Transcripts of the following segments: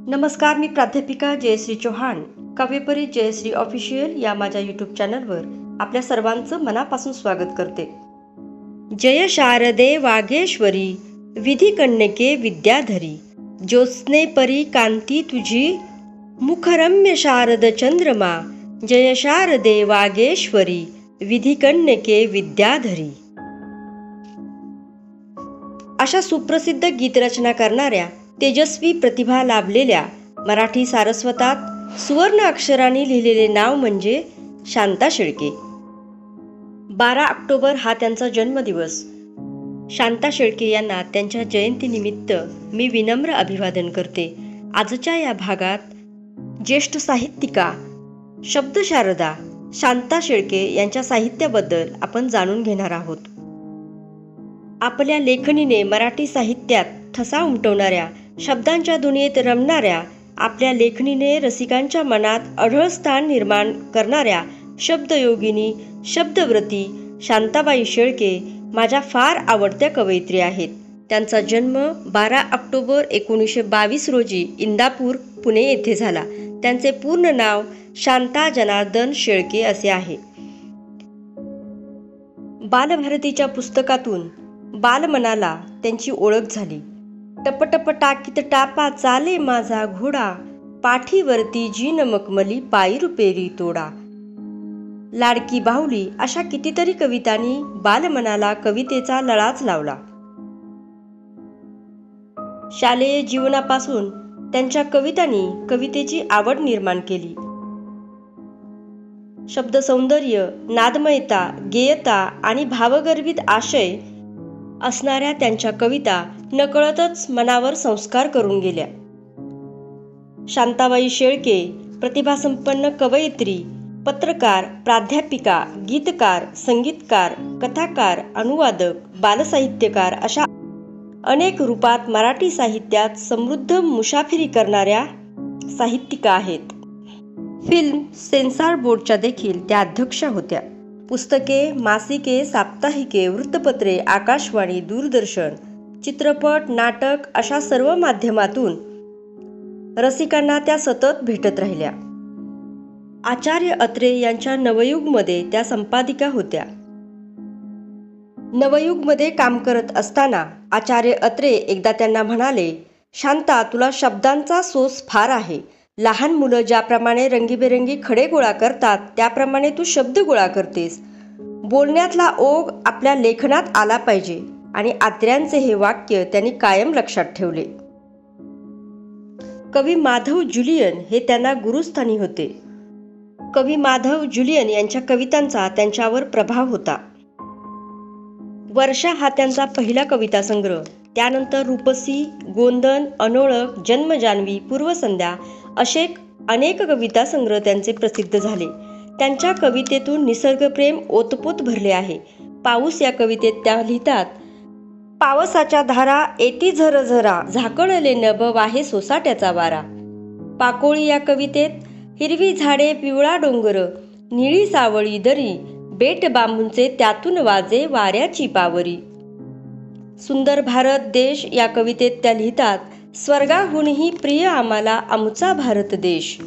नमस्कार, मी प्राध्यापिका जयश्री चौहान. काव्यपरी जयश्री ऑफिशियल या माझ्या यूट्यूब चॅनलवर आपल्या सर्वांचं मनापासून स्वागत करते. जय शारदे वागेश्वरी, विधी कन्यके विद्याधरी, ज्योत्स्ने परी कांती तुझी, मुखरम्य शारद चंद्रमा. जय शारदे वागेश्वरी, विधी कन्यके विद्याधरी. अशा सुप्रसिद्ध गीतरचना करणाऱ्या तेजस्वी प्रतिभा लाभलेल्या मराठी सारस्वतात सुवर्ण अक्षरांनी लिहिलेले नाव म्हणजे शांता शेळके. 12 ऑक्टोबर हा त्यांचा जन्मदिवस. शांता शेळके यांना त्यांच्या जयंतीनिमित्त मी विनम्र अभिवादन करते. आजच्या या भागात ज्येष्ठ साहित्यिका शब्दशारदा शांता शेळके यांच्या साहित्याबद्दल आपण जाणून घेणार आहोत. आपल्या लेखणीने मराठी साहित्यात ठसा उमटवणाऱ्या, शब्दांच्या दुनियेत रमणाऱ्या, आपल्या लेखणीने रसिकांच्या मनात अढळ स्थान निर्माण करणाऱ्या शब्दयोगिनी, शब्दव्रती शांताबाई शेळके माझ्या फार आवडत्या कवयित्री आहेत. त्यांचा जन्म 12 ऑक्टोबर 1922 रोजी इंदापूर, पुणे येथे झाला. त्यांचे पूर्ण नाव शांता जनार्दन शेळके असे आहे. बालभारतीच्या पुस्तकातून बालमनाला त्यांची ओळख झाली. टपटप टाकीत टापा चाले माझा घोडा, पाठीवरती जीन मखमली पायी रुपेरी तोडा. लाडकी बाहुली अशा कितीतरी कवितांनी बालमनाला कवितेचा लळाच लावला. शालेय जीवनापासून त्यांच्या कवितांनी कवितेची आवड निर्माण केली. शब्दसौंदर्य, नादमयता, गेयता आणि भावगर्भित आशय असणाऱ्या त्यांच्या कविता नकळतच मनावर संस्कार करून गेल्या. शांताबाई शेळके प्रतिभासंपन्न कवयित्री, पत्रकार, प्राध्यापिका, गीतकार, संगीतकार, कथाकार, अनुवादक, बालसाहित्यकार अशा अनेक रूपात मराठी साहित्यात समृद्ध मुसाफिरी करणाऱ्या साहित्यिका आहेत. फिल्म सेन्सॉर बोर्डच्या देखील त्या अध्यक्षा होत्या. पुस्तके, मासिके, साप्ताहिके, वृत्तपत्रे, आकाशवाणी, दूरदर्शन, चित्रपट, नाटक अशा सर्व माध्यमातून रसिकांना त्या सतत भेटत राहिल्या. आचार्य अत्रे यांच्या नवयुगमध्ये त्या संपादिका होत्या. नवयुगमध्ये काम करत असताना आचार्य अत्रे एकदा त्यांना म्हणाले, शांता, तुला शब्दांचा सोस फार आहे. लहान मुलं ज्याप्रमाणे रंगीबेरंगी खडे गोळा करतात त्याप्रमाणे तू शब्द गोळा करतेस. बोलण्यातला ओघ आपल्या लेखनात आला पाहिजे. आणि आत्र्यांचे हे वाक्य त्यांनी कायम लक्षात ठेवले. कवी माधव जुलियन हे त्यांना गुरुस्थानी होते. कवी माधव जुलियन यांच्या कवितांचा त्यांच्यावर प्रभाव होता. वर्षा हा त्यांचा पहिला कविता संग्रह. त्यानंतर रूपसी, गोंदन, अनोळक, जन्मजान्हवी, पूर्वसंध्या असे अनेक कविता संग्रह त्यांचे प्रसिद्ध झाले. त्यांच्या कवितेतून निसर्गप्रेम ओतपोत भरले आहे. पाऊस या कवितेत त्या लिहितात, पावसाच्या धारा येती झरझरा, झाकळले नभ वाहे सोसाट्याचा वारा. पाकोळी या कवितेत हिरवी झाडे, पिवळा डोंगर, निळी सावळी दरी, बेट बांबूंचे त्यातून वाजे वाऱ्याची पावरी. सुंदर भारत देश या कवितेत त्या लिहितात, स्वर्गाहूनही प्रिय आम्हाला आमचा भारत देश.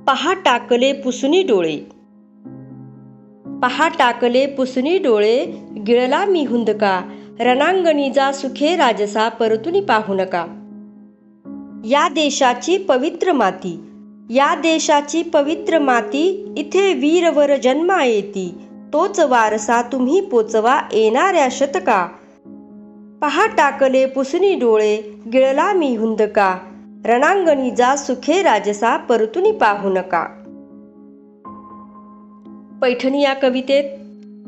पहा टाकले पुसनी डोळे, पहा टाकले पुसनी डोळे, गिळला मी हुंदका, रणांगणी जा सुखे राजसा, परतुनी पाहू नका. या देशाची पवित्र माती, या देशाची पवित्र माती, इथे वीरवर जन्मा येती, तोच वारसा तुम्ही पोचवा येणाऱ्या शतका. पहा टाकले पुसनी डोळे, गिळला मी हुंदका, रणांगणी जा सुखे राजसा, परतुनी पाहू नका. पैठणी या कवितेत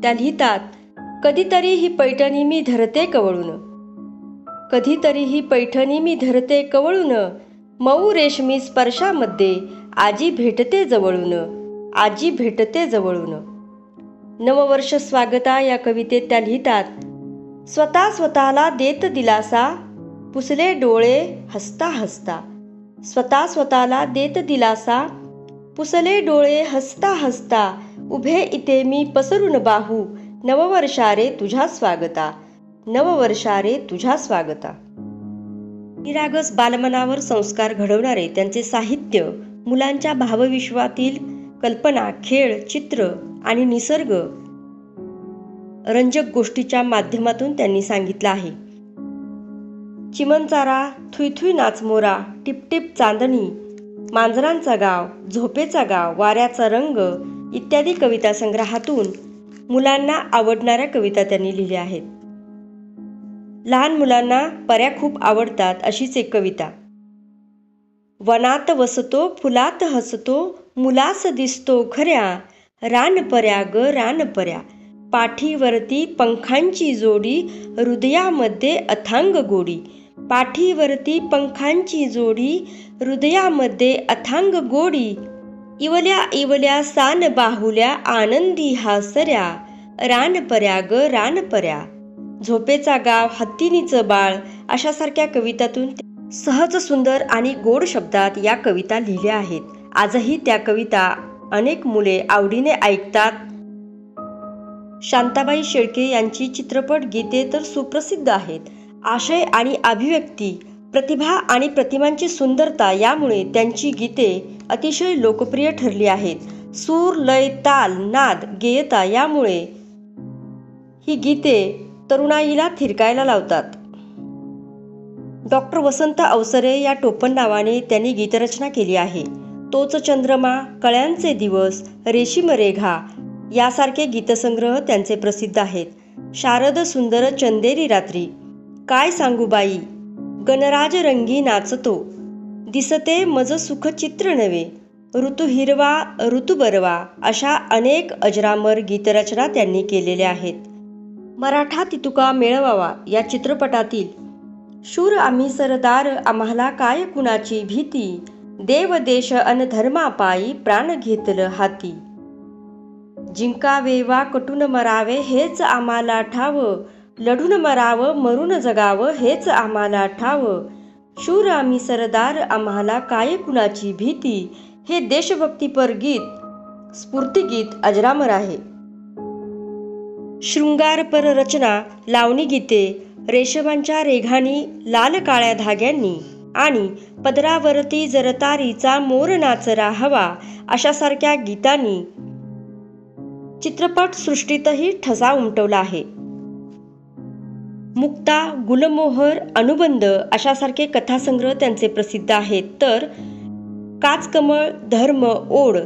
त्या लिहितात, कधीतरी ही पैठणी मी धरते कवळून, कधीतरी ही पैठणी मी धरते कवळून, मऊ रेशमी स्पर्शामध्ये आजी भेटते जवळून, आजी भेटते जवळून. नववर्ष स्वागता या कवितेत त्या लिहितात, स्वतः स्वतःला देत दिलासा, पुसले डोळे हसता हसता. स्वतः स्वतःला देत दिलासा, पुसले डोळे हसता हसता, उभे इथे मी पसरून बाहू, नववर्षा रे तुझ्या स्वागता, नववर्षा रे तुझ्या स्वागता. निरागस बालमनावर संस्कार घडवणारे त्यांचे साहित्य मुलांच्या भावविश्वातील कल्पना, खेळ, चित्र आणि निसर्ग रंजक गोष्टीच्या माध्यमातून त्यांनी सांगितलं आहे. चिमणचारा, थुई थुई नाच मोरा, टिपटिप चांदणी, मांजरांचा गाव, झोपेचा गाव, वाऱ्याचा रंग इत्यादी कविता संग्रहातून मुलांना आवडणाऱ्या कविता त्यांनी लिहिल्या आहेत. लहान मुलांना पऱ्या खूप आवडतात अशीच एक कविता. वनात वसतो फुलात हसतो मुलास दिसतो खऱ्या, रानपऱ्या ग रानपऱ्या, पाठीवरती पंखांची जोडी, हृदयामध्ये अथांग गोडी, पाठीवरती पंखांची जोडी, हृदयामध्ये अथांग गोडी, इवल्या इवल्या सान बाहुल्या आनंदी हासऱ्या, रानपऱ्या ग रानपऱ्या, झोपेचा गाव, हत्तीनीचं बाळ अशासारख्या कवितातून सहज, सुंदर आणि गोड शब्दात या कविता लिहिल्या आहेत. आजही त्या कविता अनेक मुले आवडीने ऐकतात. शांताबाई शेळके यांची चित्रपट गीते तर सुप्रसिद्ध आहेत. आशय आणि अभिव्यक्ती, प्रतिभा आणि प्रतिमांची सुंदरता यामुळे त्यांची गीते अतिशय लोकप्रिय ठरली आहेत. सूर, लय, ताल, नाद, गेयता यामुळे ही गीते तरुणाईला थिरकायला लावतात. डॉक्टर वसंत अवसरे या टोपण नावाने त्यांनी गीतरचना केली आहे. तोच चंद्रमा, कळ्यांचे दिवस, रेशीम रेघा यासारखे गीतसंग्रह त्यांचे प्रसिद्ध आहेत. शारद सुंदर चंदेरी रात्री, काय सांगू बाई, गणराज रंगी नाचतो, दिसते मज सुख चित्र नवे, ऋतू हिरवा ऋतू बरवा अशा अनेक अजरामर गीतरचना त्यांनी केलेल्या आहेत. मराठा तितुका मेळवावा या चित्रपटातील शूर आम्ही सरदार, आम्हाला काय कुणाची भीती, देव देश अन धर्मापायी प्राण घेतलं हाती, जिंकावे वा कटून मरावे हेच आम्हाला ठाव, लढून मरावं मरून जगावं हेच आम्हाला ठाव, शूर आम्ही सरदार, आम्हाला काय कुणाची भीती हे देशभक्तीपर गीत, स्फूर्तिगीत अजरामर आहे. शृंगारपर रचना, लावणी गीते, रेशमांच्या रेघांनी, लाल काळ्या धाग्यांनी आणि पदरावरती जरतारीचा मोर नाचरा हवा अशासारख्या गीतांनी चित्रपट सृष्टीतही ठसा उमटवला आहे. मुक्ता, गुलमोहर, अनुबंध अशासारखे कथासंग्रह त्यांचे प्रसिद्ध आहेत. तर काचकमळ, धर्म, ओढ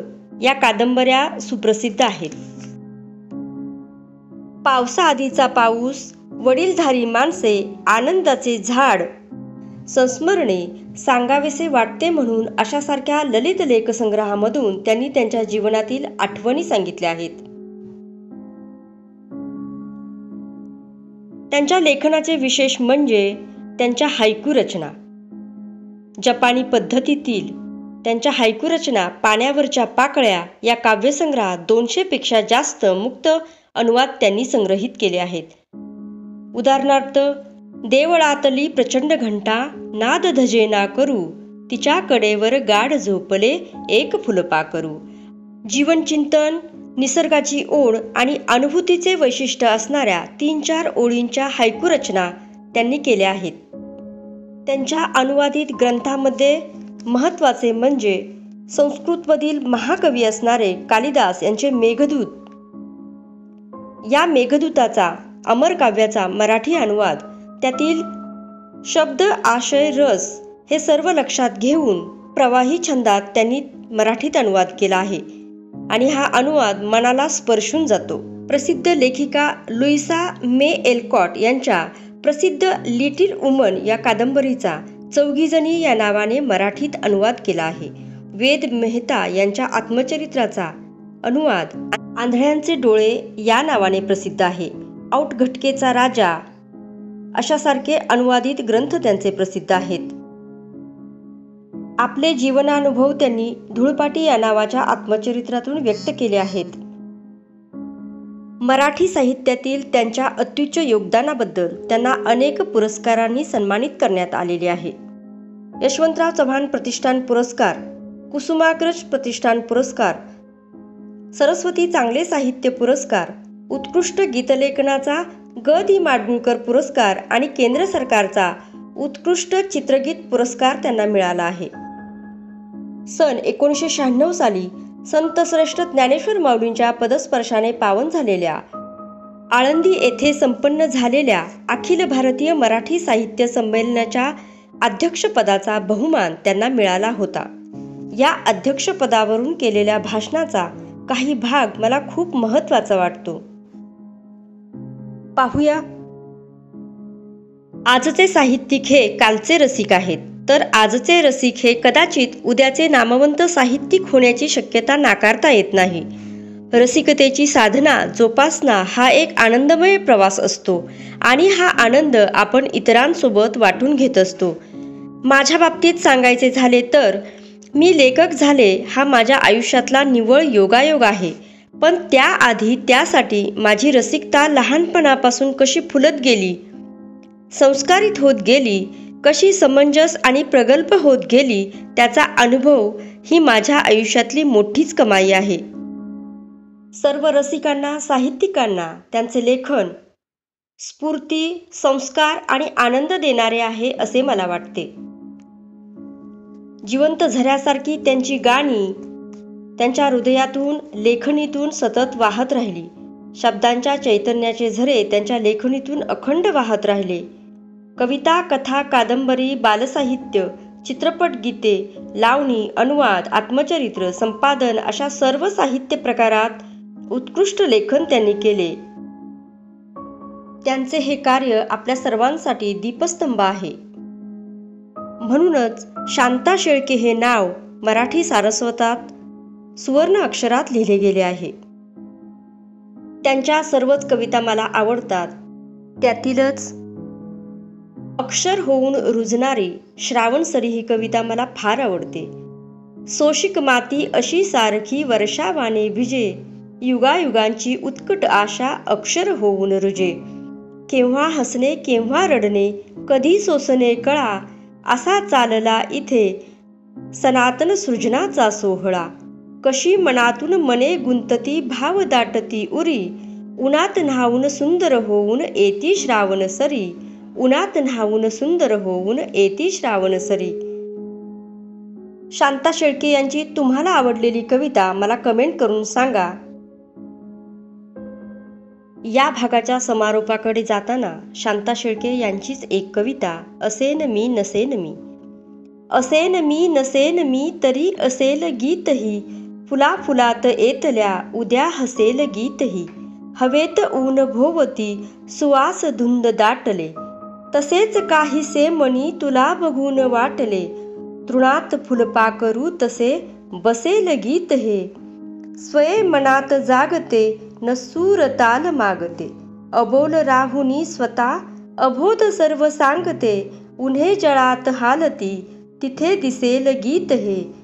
या कादंबऱ्या सुप्रसिद्ध आहेत. पावसाआधीचा पाऊस, वडीलधारी माणसे, आनंदाचे झाड, संस्मरणे, सांगावेसे वाटते म्हणून अशासारख्या ललित लेखसंग्रहामधून त्यांनी त्यांच्या जीवनातील आठवणी सांगितल्या आहेत. त्यांच्या लेखनाचे विशेष म्हणजे त्यांच्या हायकू रचना. जपानी पद्धतीतील त्यांच्या हायकू रचना पाण्यावरच्या पाकळ्या या काव्यसंग्रहात 200 पेक्षा जास्त मुक्त अनुवाद त्यांनी संग्रहित केले आहेत. उदाहरणार्थ, देवळातली प्रचंड घंटा नाद धजेना करू, तिच्या कडेवर गाढ झोपले एक फुलपा करू, जीवनचिंतन, निसर्गाची ओढ आणि अनुभूतीचे वैशिष्ट्य असणाऱ्या 3-4 ओळींच्या हायकू रचना त्यांनी केल्या आहेत. त्यांच्या अनुवादित ग्रंथामध्ये महत्त्वाचे म्हणजे संस्कृतमधील महाकवी असणारे कालिदास यांचे मेघदूत या मेघदूताचा अमर काव्याचा मराठी अनुवाद, त्यातील शब्द, आशय, रस हे सर्व लक्षात घेऊन प्रवाही छंदात त्यांनी मराठीत अनुवाद केला आहे आणि हा अनुवाद मनाला स्पर्शून जातो. प्रसिद्ध लेखिका लुईसा मे एल्कॉट यांच्या प्रसिद्ध लिटिल वुमन या कादंबरीचा चौघीजणी या नावाने मराठीत अनुवाद केला आहे. वेद मेहता यांच्या आत्मचरित्राचा अनुवाद आंधळ्यांचे डोळे या नावाने प्रसिद्ध आहे. औट घटकेचा राजा अशासारखे अनुवादित ग्रंथ त्यांचे प्रसिद्ध आहेत. आपले जीवनानुभव त्यांनी धुळपाटी या नावाच्या आत्मचरित्रातून व्यक्त केले आहेत. मराठी साहित्यातील त्यांच्या अत्युच्च योगदानाबद्दल त्यांना अनेक पुरस्कारांनी सन्मानित करण्यात आलेले आहे. यशवंतराव चव्हाण प्रतिष्ठान पुरस्कार, कुसुमाग्रज प्रतिष्ठान पुरस्कार, सरस्वती चांगले साहित्य पुरस्कार, उत्कृष्ट गीतलेखनाचा ग दि माडगुळकर पुरस्कार आणि केंद्र सरकारचा उत्कृष्ट चित्रगीत पुरस्कार त्यांना मिळाला आहे. सन 1996 साली संत श्रेष्ठ ज्ञानेश्वर माऊलींच्या पदस्पर्शाने पावन झालेल्या आळंदी येथे संपन्न झालेल्या अखिल भारतीय मराठी साहित्य संमेलनाच्या अध्यक्षपदाचा बहुमान त्यांना मिळाला होता. या अध्यक्षपदावरून केलेल्या भाषणाचा काही भाग मला खूप महत्त्वाचा वाटतो. पाहूया. आजचे साहित्यिक हे कालचे रसिक आहेत, तर आजचे रसिक हे कदाचित उद्याचे नामवंत साहित्यिक होण्याची शक्यता नाकारता येत नाही. रसिकतेची साधना जोपासना हा एक आनंदमय प्रवास असतो आणि हा आनंद आपण इतरांसोबत वाटून घेत असतो. माझ्या बाबतीत सांगायचे झाले तर मी लेखक झाले हा माझ्या आयुष्यातला निव्वळ योगायोग आहे. पण त्याआधी त्यासाठी माझी रसिकता लहानपणापासून कशी फुलत गेली, संस्कारित होत गेली, कशी समंजस आणि प्रगल्भ होत गेली, त्याचा अनुभव ही माझ्या आयुष्यातली मोठीच कमाई आहे. सर्व रसिकांना, साहित्यिकांना त्यांचे लेखन स्फूर्ती, संस्कार आणि आनंद देणारे आहे असे मला वाटते. जिवंत झऱ्यासारखी त्यांची गाणी त्यांच्या हृदयातून, लेखणीतून सतत वाहत राहिली. शब्दांच्या चैतन्याचे झरे त्यांच्या लेखणीतून अखंड वाहत राहिले. कविता, कथा, कादंबरी, बालसाहित्य, चित्रपट गीते, लावणी, अनुवाद, आत्मचरित्र, संपादन अशा सर्व साहित्य प्रकारात उत्कृष्ट लेखन त्यांनी केले. त्यांचे हे कार्य आपल्या सर्वांसाठी दीपस्तंभ आहे. म्हणूनच शांता शेळके हे नाव मराठी सारस्वतात सुवर्ण अक्षरात लिहिले गेले आहे. त्यांच्या सर्वच कविता मला आवडतात. त्यातीलच अक्षर होऊन रुजणारी श्रावणसरी ही कविता मला फार आवडते. सोशिक माती अशी सारखी वर्षावाने भिजे, युगायुगांची उत्कट आशा अक्षर होऊन रुजे. केव्हा हसणे केव्हा रडणे, कधी सोसणे कळा, असा चालला इथे सनातन सृजनाचा सोहळा. कशी मनातून मने गुंतती, भाव दाटती उरी, उन्हात न्हावून सुंदर होऊन येती श्रावण सरी, उन्हात न्हावून सुंदर होऊन येती श्रावण सरी. शांता शेळके यांची तुम्हाला आवडलेली कविता मला कमेंट करून सांगा. या भागाच्या समारोपाकडे जाताना शांता शेळके यांचीच एक कविता, असेन मी नसेन मी. असेन मी नसेन मी तरी असेल गीतही, फुला फुलात येतल्या उद्या हसेल गीतही. हवेत ऊन भोवती सुवास धुंद दाटले, तसेच काहीसे मनी तुला बघून वाटले. तृणात फुलपाखरू तसे बसेल गीत हे, स्वये मनात जागते न सूर ताल मागते. अबोल राहुनी स्वतः अबोध सर्व सांगते, उन्हे जळात हालती तिथे दिसेल गीत हे.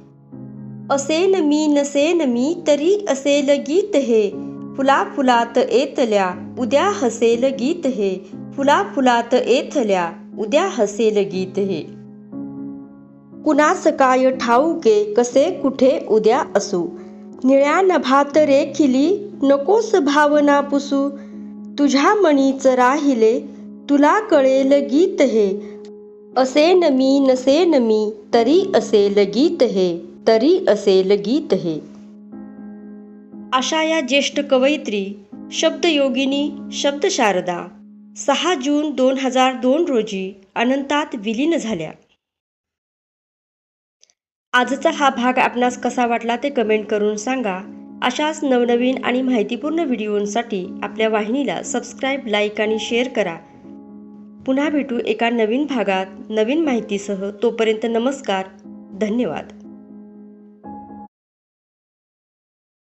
असेन मी नसेन मी तरी असेल गीत हे, फुला फुलात येतल्या उद्या हसेल गीत हे, फुला फुलात येतल्या उद्या हसेल गीत हे. कुणास काय ठाऊके कसे कुठे उद्या असू, निळ्या नभात रेखिली नकोस भावना पुसू. तुझ्या मनीच राहिले तुला कळेल गीत हे, असेन मी नसेन मी तरी असेल गीत हे, तरी असेल गीत हे. अशा या ज्येष्ठ कवयित्री, शब्दयोगिनी शब्दशारदा 6 जून 2002 रोजी अनंतात विलीन झाल्या. आजचा हा भाग आपणास कसा वाटला ते कमेंट करून सांगा. अशाच नवनवीन आणि माहितीपूर्ण व्हिडिओंसाठी आपल्या वाहिनीला सबस्क्राईब, लाईक आणि शेअर करा. पुन्हा भेटू एका नवीन भागात नवीन माहितीसह. तोपर्यंत नमस्कार, धन्यवाद.